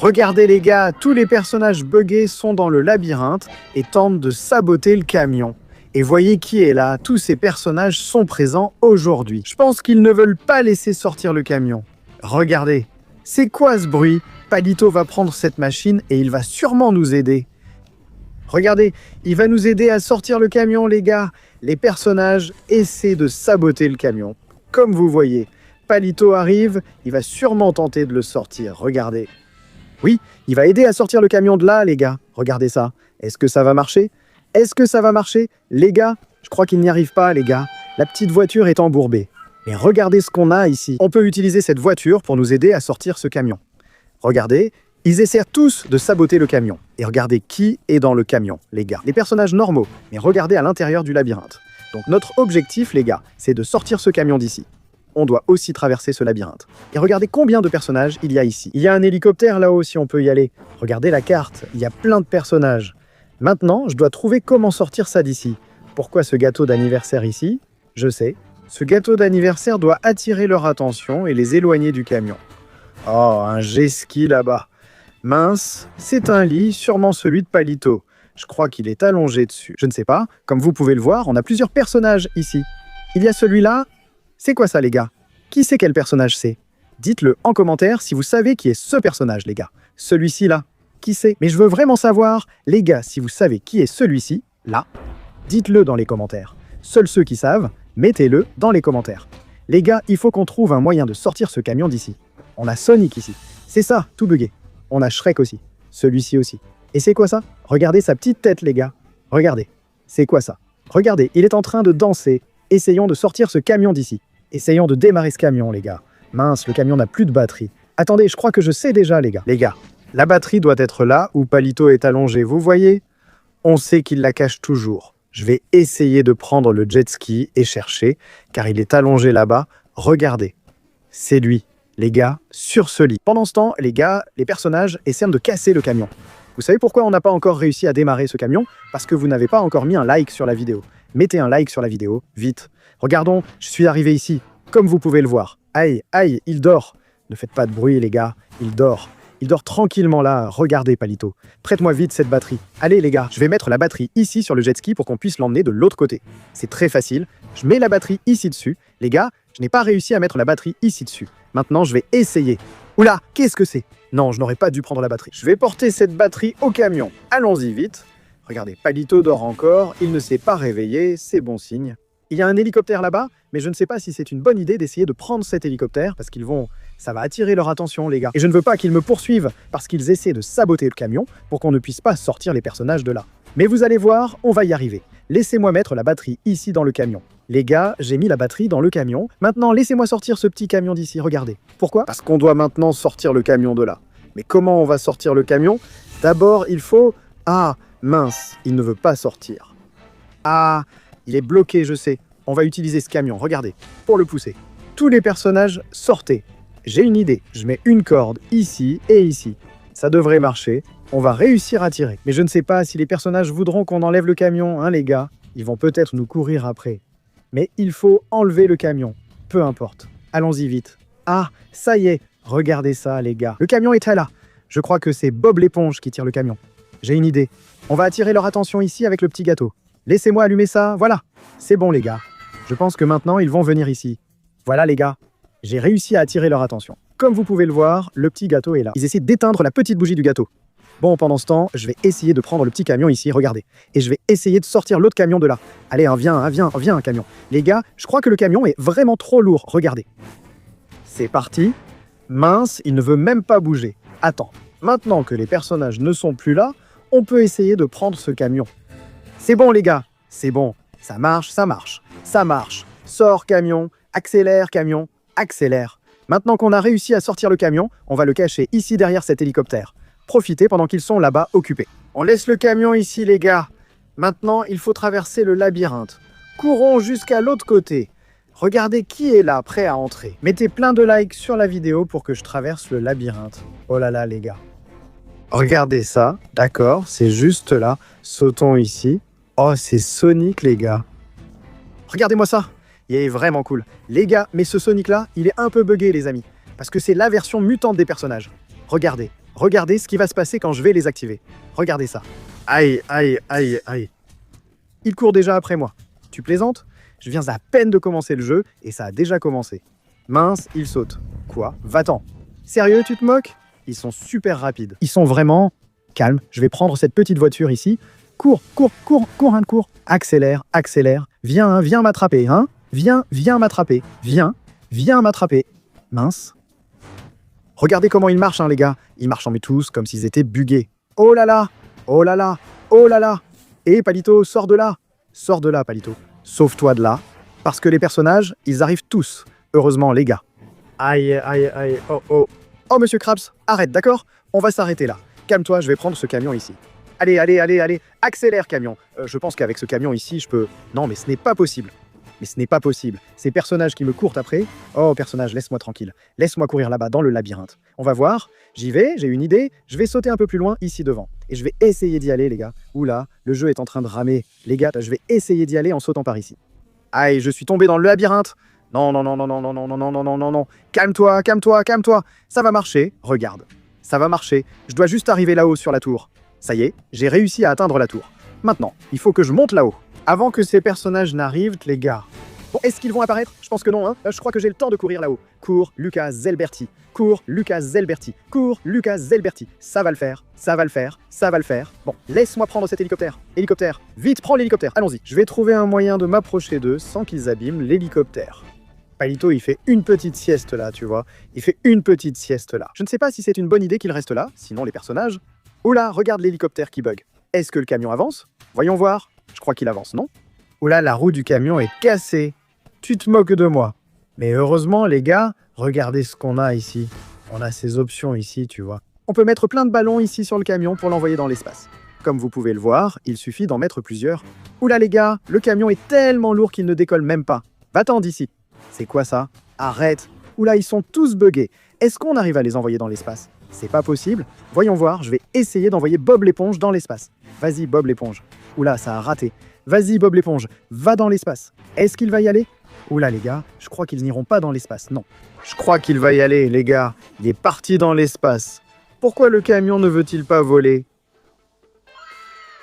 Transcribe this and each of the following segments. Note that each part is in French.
Regardez les gars, tous les personnages buggés sont dans le labyrinthe et tentent de saboter le camion. Et voyez qui est là, tous ces personnages sont présents aujourd'hui. Je pense qu'ils ne veulent pas laisser sortir le camion. Regardez, c'est quoi ce bruit? Palito va prendre cette machine et il va sûrement nous aider. Regardez, il va nous aider à sortir le camion les gars. Les personnages essaient de saboter le camion. Comme vous voyez, Palito arrive, il va sûrement tenter de le sortir, regardez. Oui, il va aider à sortir le camion de là les gars. Regardez ça, est-ce que ça va marcher? Est-ce que ça va marcher? Les gars, je crois qu'il n'y arrive pas les gars. La petite voiture est embourbée. Mais regardez ce qu'on a ici. On peut utiliser cette voiture pour nous aider à sortir ce camion. Regardez, ils essaient tous de saboter le camion. Et regardez qui est dans le camion, les gars. Les personnages normaux, mais regardez à l'intérieur du labyrinthe. Donc notre objectif, les gars, c'est de sortir ce camion d'ici. On doit aussi traverser ce labyrinthe. Et regardez combien de personnages il y a ici. Il y a un hélicoptère là-haut si on peut y aller. Regardez la carte, il y a plein de personnages. Maintenant, je dois trouver comment sortir ça d'ici. Pourquoi ce gâteau d'anniversaire ici? Je sais. Ce gâteau d'anniversaire doit attirer leur attention et les éloigner du camion. Oh, un jet-ski là-bas. Mince, c'est un lit, sûrement celui de Palito. Je crois qu'il est allongé dessus. Je ne sais pas, comme vous pouvez le voir, on a plusieurs personnages ici. Il y a celui-là. C'est quoi ça les gars? Qui sait quel personnage c'est? Dites-le en commentaire si vous savez qui est ce personnage les gars. Celui-ci là. Qui c'est? Mais je veux vraiment savoir, les gars, si vous savez qui est celui-ci, là, dites-le dans les commentaires. Seuls ceux qui savent, mettez-le dans les commentaires. Les gars, il faut qu'on trouve un moyen de sortir ce camion d'ici. On a Sonic ici. C'est ça, tout bugué. On a Shrek aussi. Celui-ci aussi. Et c'est quoi ça? Regardez sa petite tête, les gars. Regardez. C'est quoi ça? Regardez, il est en train de danser. Essayons de sortir ce camion d'ici. Essayons de démarrer ce camion, les gars. Mince, le camion n'a plus de batterie. Attendez, je crois que je sais déjà, les gars. Les gars, la batterie doit être là où Palito est allongé, vous voyez? On sait qu'il la cache toujours. Je vais essayer de prendre le jet ski et chercher, car il est allongé là-bas. Regardez, c'est lui, les gars, sur ce lit. Pendant ce temps, les gars, les personnages essaient de casser le camion. Vous savez pourquoi on n'a pas encore réussi à démarrer ce camion? Parce que vous n'avez pas encore mis un like sur la vidéo. Mettez un like sur la vidéo, vite. Regardons, je suis arrivé ici, comme vous pouvez le voir. Aïe, aïe, il dort. Ne faites pas de bruit, les gars, il dort. Il dort tranquillement là, regardez Palito. Prête-moi vite cette batterie. Allez les gars, je vais mettre la batterie ici sur le jet ski pour qu'on puisse l'emmener de l'autre côté. C'est très facile, je mets la batterie ici dessus. Les gars, je n'ai pas réussi à mettre la batterie ici dessus. Maintenant, je vais essayer. Oula, qu'est-ce que c'est? Non, je n'aurais pas dû prendre la batterie. Je vais porter cette batterie au camion. Allons-y vite. Regardez, Palito dort encore, il ne s'est pas réveillé, c'est bon signe. Il y a un hélicoptère là-bas, mais je ne sais pas si c'est une bonne idée d'essayer de prendre cet hélicoptère, parce qu'ils vont... Ça va attirer leur attention, les gars. Et je ne veux pas qu'ils me poursuivent, parce qu'ils essaient de saboter le camion, pour qu'on ne puisse pas sortir les personnages de là. Mais vous allez voir, on va y arriver. Laissez-moi mettre la batterie ici dans le camion. Les gars, j'ai mis la batterie dans le camion. Maintenant, laissez-moi sortir ce petit camion d'ici, regardez. Pourquoi? Parce qu'on doit maintenant sortir le camion de là. Mais comment on va sortir le camion? D'abord, il faut... Ah, mince, il ne veut pas sortir. Ah, il est bloqué, je sais. On va utiliser ce camion, regardez, pour le pousser. Tous les personnages, sortez. J'ai une idée, je mets une corde ici et ici. Ça devrait marcher, on va réussir à tirer. Mais je ne sais pas si les personnages voudront qu'on enlève le camion, hein les gars. Ils vont peut-être nous courir après. Mais il faut enlever le camion, peu importe. Allons-y vite. Ah, ça y est, regardez ça les gars. Le camion est là. Je crois que c'est Bob l'éponge qui tire le camion. J'ai une idée. On va attirer leur attention ici avec le petit gâteau. Laissez-moi allumer ça, voilà. C'est bon les gars. Je pense que maintenant ils vont venir ici. Voilà les gars. J'ai réussi à attirer leur attention. Comme vous pouvez le voir, le petit gâteau est là. Ils essaient d'éteindre la petite bougie du gâteau. Bon, pendant ce temps, je vais essayer de prendre le petit camion ici, regardez. Et je vais essayer de sortir l'autre camion de là. Allez, viens, un camion. Les gars, je crois que le camion est vraiment trop lourd, regardez. C'est parti. Mince, il ne veut même pas bouger. Attends, maintenant que les personnages ne sont plus là, on peut essayer de prendre ce camion. C'est bon les gars, c'est bon. Ça marche, ça marche. Ça marche. Sors camion, accélère camion, accélère. Maintenant qu'on a réussi à sortir le camion, on va le cacher ici derrière cet hélicoptère. Profitez pendant qu'ils sont là-bas occupés. On laisse le camion ici les gars. Maintenant, il faut traverser le labyrinthe. Courons jusqu'à l'autre côté. Regardez qui est là, prêt à entrer. Mettez plein de likes sur la vidéo pour que je traverse le labyrinthe. Oh là là les gars. Regardez ça, d'accord, c'est juste là. Sautons ici. Oh, c'est Sonic les gars. Regardez-moi ça. Il est vraiment cool. Les gars, mais ce Sonic-là, il est un peu buggé, les amis. Parce que c'est la version mutante des personnages. Regardez, Regardez ce qui va se passer quand je vais les activer. Regardez ça. Aïe, aïe, aïe, aïe. Il court déjà après moi. Tu plaisantes? Je viens à peine de commencer le jeu et ça a déjà commencé. Mince, il saute. Quoi? Va-t'en. Sérieux, tu te moques? Ils sont super rapides. Ils sont vraiment... Calme, je vais prendre cette petite voiture ici. Cours, cours, cours, cours, hein, cours. Accélère, accélère. Viens, hein, viens m'attraper, hein. Viens, viens m'attraper. Viens, viens m'attraper. Mince. Regardez comment ils marchent, hein, les gars. Ils marchent en tous comme s'ils étaient buggés. Oh là là, oh là là, oh là là. Et Palito, sors de là. Sors de là, Palito. Sauve-toi de là. Parce que les personnages, ils arrivent tous. Heureusement, les gars. Aïe, aïe, aïe, oh, oh. Oh, monsieur Krabs, arrête, d'accord? On va s'arrêter là. Calme-toi, je vais prendre ce camion ici. Allez, allez, allez, allez, accélère, camion. Je pense qu'avec ce camion ici, je peux... Non, mais ce n'est pas possible. Mais ce n'est pas possible. Ces personnages qui me courent après... Oh, personnage, laisse-moi tranquille. Laisse-moi courir là-bas, dans le labyrinthe. On va voir. J'y vais, j'ai une idée. Je vais sauter un peu plus loin, ici devant. Et je vais essayer d'y aller, les gars. Oula, le jeu est en train de ramer. Les gars, je vais essayer d'y aller en sautant par ici. Aïe, je suis tombé dans le labyrinthe. Non, non, non, non, non, non, non, non, non, non, non, non, non. Calme-toi, calme-toi, calme-toi. Ça va marcher, regarde. Ça va marcher. Je dois juste arriver là-haut sur la tour. Ça y est, j'ai réussi à atteindre la tour. Maintenant, il faut que je monte là-haut. Avant que ces personnages n'arrivent, les gars. Bon, est-ce qu'ils vont apparaître? Je pense que non, hein. Je crois que j'ai le temps de courir là-haut. Cours, Lucas Zelberti. Cours, Lucas Zelberti. Cours, Lucas Zelberti. Ça va le faire, ça va le faire, ça va le faire. Bon, laisse-moi prendre cet hélicoptère. Hélicoptère, vite, prends l'hélicoptère. Allons-y. Je vais trouver un moyen de m'approcher d'eux sans qu'ils abîment l'hélicoptère. Palito, il fait une petite sieste là, tu vois. Il fait une petite sieste là. Je ne sais pas si c'est une bonne idée qu'il reste là, sinon les personnages... Oula, regarde l'hélicoptère qui bug. Est-ce que le camion avance? Voyons voir. Je crois qu'il avance, non? Oula, la roue du camion est cassée. Tu te moques de moi. Mais heureusement, les gars, regardez ce qu'on a ici. On a ces options ici, tu vois. On peut mettre plein de ballons ici sur le camion pour l'envoyer dans l'espace. Comme vous pouvez le voir, il suffit d'en mettre plusieurs. Oula les gars, le camion est tellement lourd qu'il ne décolle même pas. Va-t'en d'ici. C'est quoi ça? Arrête. Oula, ils sont tous buggés. Est-ce qu'on arrive à les envoyer dans l'espace? C'est pas possible. Voyons voir, je vais essayer d'envoyer Bob l'éponge dans l'espace. Vas-y, Bob l'éponge. Oula, ça a raté. Vas-y, Bob l'éponge, va dans l'espace. Est-ce qu'il va y aller? Oula, les gars, je crois qu'ils n'iront pas dans l'espace, non. Je crois qu'il va y aller, les gars. Il est parti dans l'espace. Pourquoi le camion ne veut-il pas voler?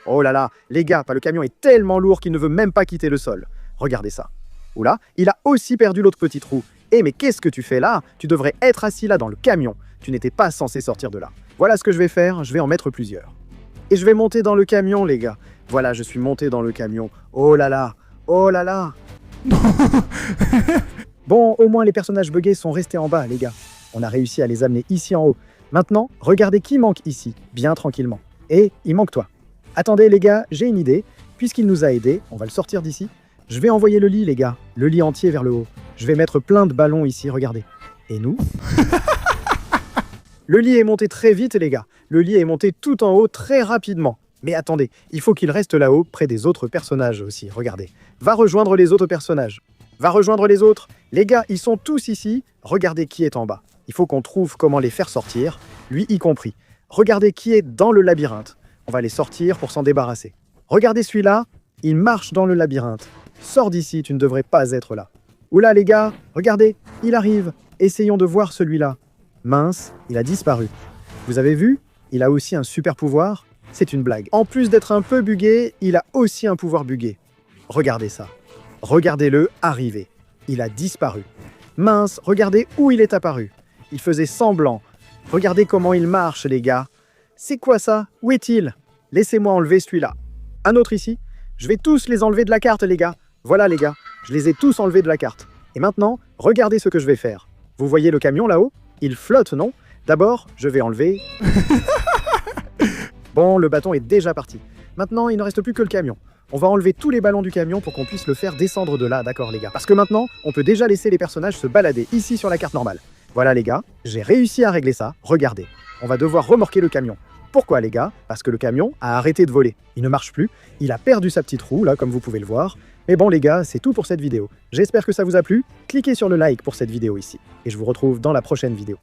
Oh là là, les gars, le camion est tellement lourd qu'il ne veut même pas quitter le sol. Regardez ça. Oula, il a aussi perdu l'autre petite roue. Eh mais qu'est-ce que tu fais là? Tu devrais être assis là dans le camion. Tu n'étais pas censé sortir de là. Voilà ce que je vais faire, je vais en mettre plusieurs. Et je vais monter dans le camion, les gars. Voilà, je suis monté dans le camion. Oh là là, oh là là. Bon, au moins les personnages buggés sont restés en bas, les gars. On a réussi à les amener ici en haut. Maintenant, regardez qui manque ici, bien tranquillement. Et il manque toi. Attendez, les gars, j'ai une idée. Puisqu'il nous a aidés, on va le sortir d'ici. Je vais envoyer le lit, les gars. Le lit entier vers le haut. Je vais mettre plein de ballons ici, regardez. Et nous? Le lit est monté très vite, les gars. Le lit est monté tout en haut très rapidement. Mais attendez, il faut qu'il reste là-haut, près des autres personnages aussi, regardez. Va rejoindre les autres personnages. Va rejoindre les autres. Les gars, ils sont tous ici. Regardez qui est en bas. Il faut qu'on trouve comment les faire sortir, lui y compris. Regardez qui est dans le labyrinthe. On va les sortir pour s'en débarrasser. Regardez celui-là, il marche dans le labyrinthe. Sors d'ici, tu ne devrais pas être là. Oula les gars, regardez, il arrive. Essayons de voir celui-là. Mince, il a disparu. Vous avez vu? Il a aussi un super pouvoir. C'est une blague. En plus d'être un peu buggé, il a aussi un pouvoir buggé. Regardez ça. Regardez-le arriver. Il a disparu. Mince, regardez où il est apparu. Il faisait semblant. Regardez comment il marche, les gars. C'est quoi ça? Où est-il? Laissez-moi enlever celui-là. Un autre ici. Je vais tous les enlever de la carte, les gars. Voilà, les gars. Je les ai tous enlevés de la carte. Et maintenant, regardez ce que je vais faire. Vous voyez le camion là-haut? Il flotte, non? D'abord, je vais enlever... Bon, le bâton est déjà parti. Maintenant, il ne reste plus que le camion. On va enlever tous les ballons du camion pour qu'on puisse le faire descendre de là, d'accord les gars? Parce que maintenant, on peut déjà laisser les personnages se balader ici sur la carte normale. Voilà les gars, j'ai réussi à régler ça. Regardez, on va devoir remorquer le camion. Pourquoi les gars? Parce que le camion a arrêté de voler. Il ne marche plus, il a perdu sa petite roue, là, comme vous pouvez le voir. Mais bon les gars, c'est tout pour cette vidéo. J'espère que ça vous a plu. Cliquez sur le like pour cette vidéo ici. Et je vous retrouve dans la prochaine vidéo.